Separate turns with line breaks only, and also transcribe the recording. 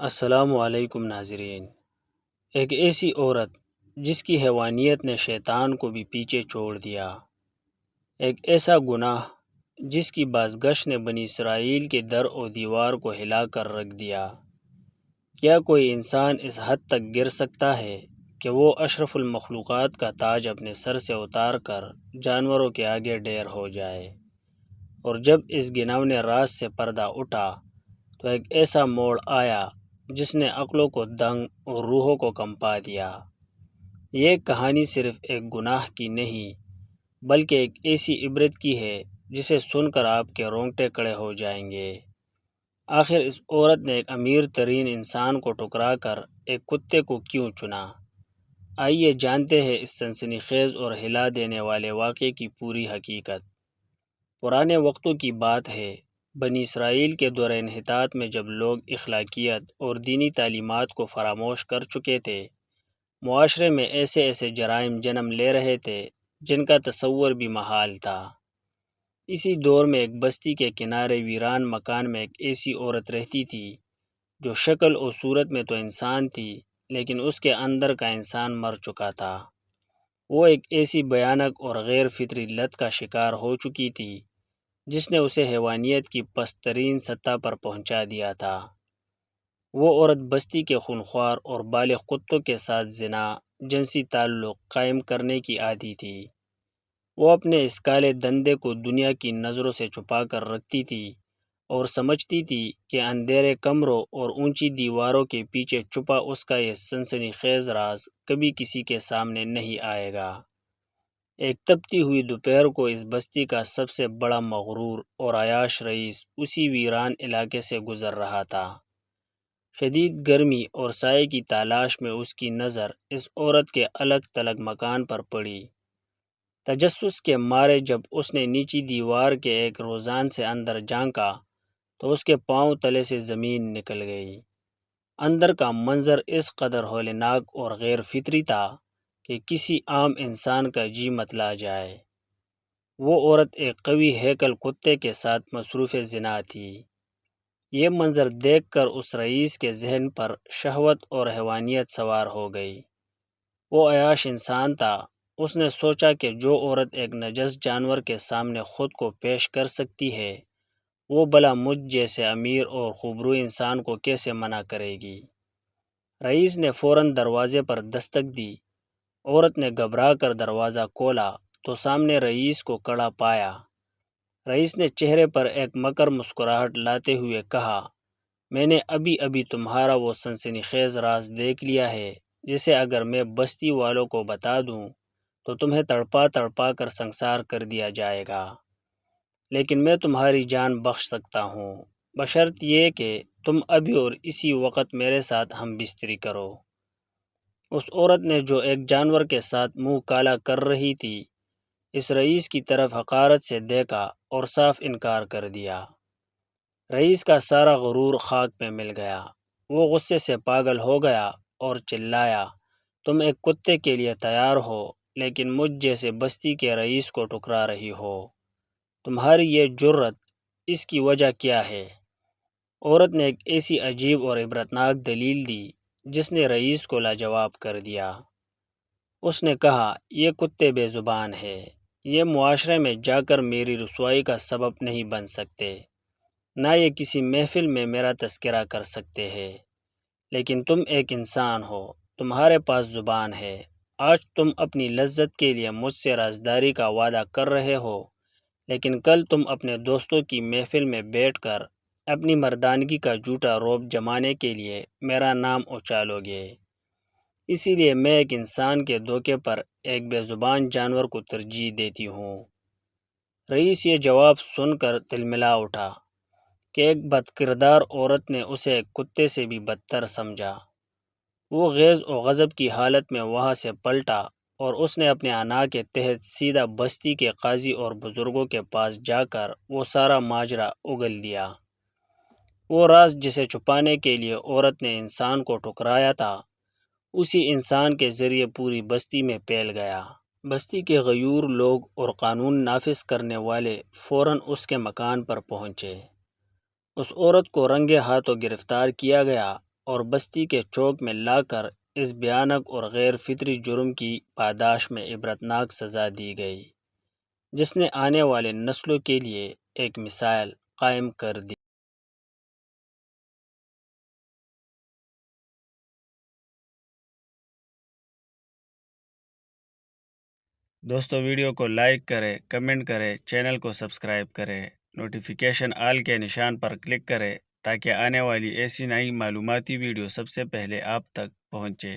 السلام علیکم ناظرین۔ ایک ایسی عورت جس کی حیوانیت نے شیطان کو بھی پیچھے چھوڑ دیا، ایک ایسا گناہ جس کی بازگشت نے بنی اسرائیل کے در و دیوار کو ہلا کر رکھ دیا۔ کیا کوئی انسان اس حد تک گر سکتا ہے کہ وہ اشرف المخلوقات کا تاج اپنے سر سے اتار کر جانوروں کے آگے ڈھیر ہو جائے؟ اور جب اس گھناؤنے راز سے پردہ اٹھا تو ایک ایسا موڑ آیا جس نے عقلوں کو دنگ اور روحوں کو کمپا دیا۔ یہ کہانی صرف ایک گناہ کی نہیں بلکہ ایک ایسی عبرت کی ہے جسے سن کر آپ کے رونگٹے کھڑے ہو جائیں گے۔ آخر اس عورت نے ایک امیر ترین انسان کو ٹکرا کر ایک کتے کو کیوں چنا؟ آئیے جانتے ہیں اس سنسنی خیز اور ہلا دینے والے واقعے کی پوری حقیقت۔ پرانے وقتوں کی بات ہے، بنی اسرائیل کے دور انحطاط میں جب لوگ اخلاقیات اور دینی تعلیمات کو فراموش کر چکے تھے، معاشرے میں ایسے ایسے جرائم جنم لے رہے تھے جن کا تصور بھی محال تھا۔ اسی دور میں ایک بستی کے کنارے ویران مکان میں ایک ایسی عورت رہتی تھی جو شکل و صورت میں تو انسان تھی لیکن اس کے اندر کا انسان مر چکا تھا۔ وہ ایک ایسی بھیانک اور غیر فطری لت کا شکار ہو چکی تھی جس نے اسے حیوانیت کی پست ترین سطح پر پہنچا دیا تھا۔ وہ عورت بستی کے خونخوار اور بالغ کتوں کے ساتھ زنا جنسی تعلق قائم کرنے کی عادی تھی۔ وہ اپنے اس کالے دندے کو دنیا کی نظروں سے چھپا کر رکھتی تھی اور سمجھتی تھی کہ اندھیرے کمروں اور اونچی دیواروں کے پیچھے چھپا اس کا یہ سنسنی خیز راز کبھی کسی کے سامنے نہیں آئے گا۔ ایک تپتی ہوئی دوپہر کو اس بستی کا سب سے بڑا مغرور اور عیاش رئیس اسی ویران علاقے سے گزر رہا تھا۔ شدید گرمی اور سائے کی تلاش میں اس کی نظر اس عورت کے الگ تلگ مکان پر پڑی۔ تجسس کے مارے جب اس نے نیچی دیوار کے ایک روزان سے اندر جھانکا تو اس کے پاؤں تلے سے زمین نکل گئی۔ اندر کا منظر اس قدر ہولناک اور غیر فطری تھا کہ کسی عام انسان کا جی متلا جائے۔ وہ عورت ایک قوی ہیکل کتے کے ساتھ مصروف زنا تھی۔ یہ منظر دیکھ کر اس رئیس کے ذہن پر شہوت اور حیوانیت سوار ہو گئی۔ وہ عیاش انسان تھا۔ اس نے سوچا کہ جو عورت ایک نجس جانور کے سامنے خود کو پیش کر سکتی ہے وہ بھلا مجھ جیسے امیر اور خوبرو انسان کو کیسے منع کرے گی؟ رئیس نے فوراً دروازے پر دستک دی۔ عورت نے گھبرا کر دروازہ کھولا تو سامنے رئیس کو کھڑا پایا۔ رئیس نے چہرے پر ایک مکر مسکراہٹ لاتے ہوئے کہا، میں نے ابھی ابھی تمہارا وہ سنسنی خیز راز دیکھ لیا ہے جسے اگر میں بستی والوں کو بتا دوں تو تمہیں تڑپا تڑپا کر سنسار کر دیا جائے گا، لیکن میں تمہاری جان بخش سکتا ہوں بشرط یہ کہ تم ابھی اور اسی وقت میرے ساتھ ہم بستری کرو۔ اس عورت نے جو ایک جانور کے ساتھ منہ کالا کر رہی تھی اس رئیس کی طرف حقارت سے دیکھا اور صاف انکار کر دیا۔ رئیس کا سارا غرور خاک میں مل گیا۔ وہ غصے سے پاگل ہو گیا اور چلایا، تم ایک کتے کے لیے تیار ہو لیکن مجھ جیسے بستی کے رئیس کو ٹکرا رہی ہو؟ تمہاری یہ جرأت، اس کی وجہ کیا ہے؟ عورت نے ایک ایسی عجیب اور عبرتناک دلیل دی جس نے رئیس کو لاجواب کر دیا۔ اس نے کہا، یہ کتے بے زبان ہے، یہ معاشرے میں جا کر میری رسوائی کا سبب نہیں بن سکتے، نہ یہ کسی محفل میں میرا تذکرہ کر سکتے ہیں، لیکن تم ایک انسان ہو، تمہارے پاس زبان ہے۔ آج تم اپنی لذت کے لیے مجھ سے رازداری کا وعدہ کر رہے ہو لیکن کل تم اپنے دوستوں کی محفل میں بیٹھ کر اپنی مردانگی کا جھوٹا روب جمانے کے لیے میرا نام اچالو گے۔ اسی لیے میں ایک انسان کے دھوکے پر ایک بے زبان جانور کو ترجیح دیتی ہوں۔ رئیس یہ جواب سن کر تلملا اٹھا کہ ایک بد کردار عورت نے اسے ایک کتے سے بھی بدتر سمجھا۔ وہ غیظ و غضب کی حالت میں وہاں سے پلٹا اور اس نے اپنے انا کے تحت سیدھا بستی کے قاضی اور بزرگوں کے پاس جا کر وہ سارا ماجرا اگل دیا۔ وہ راز جسے چھپانے کے لیے عورت نے انسان کو ٹکرایا تھا اسی انسان کے ذریعے پوری بستی میں پھیل گیا۔ بستی کے غیور لوگ اور قانون نافذ کرنے والے فوراً اس کے مکان پر پہنچے۔ اس عورت کو رنگے ہاتھوں گرفتار کیا گیا اور بستی کے چوک میں لا کر اس بھیانک اور غیر فطری جرم کی پاداش میں عبرتناک سزا دی گئی، جس نے آنے والے نسلوں کے لیے ایک مثال قائم کر دی۔ دوستو ویڈیو کو لائک کریں، کمنٹ کریں، چینل کو سبسکرائب کریں، نوٹیفیکیشن آل کے نشان پر کلک کریں تاکہ آنے والی ایسی نئی معلوماتی ویڈیو سب سے پہلے آپ تک پہنچے۔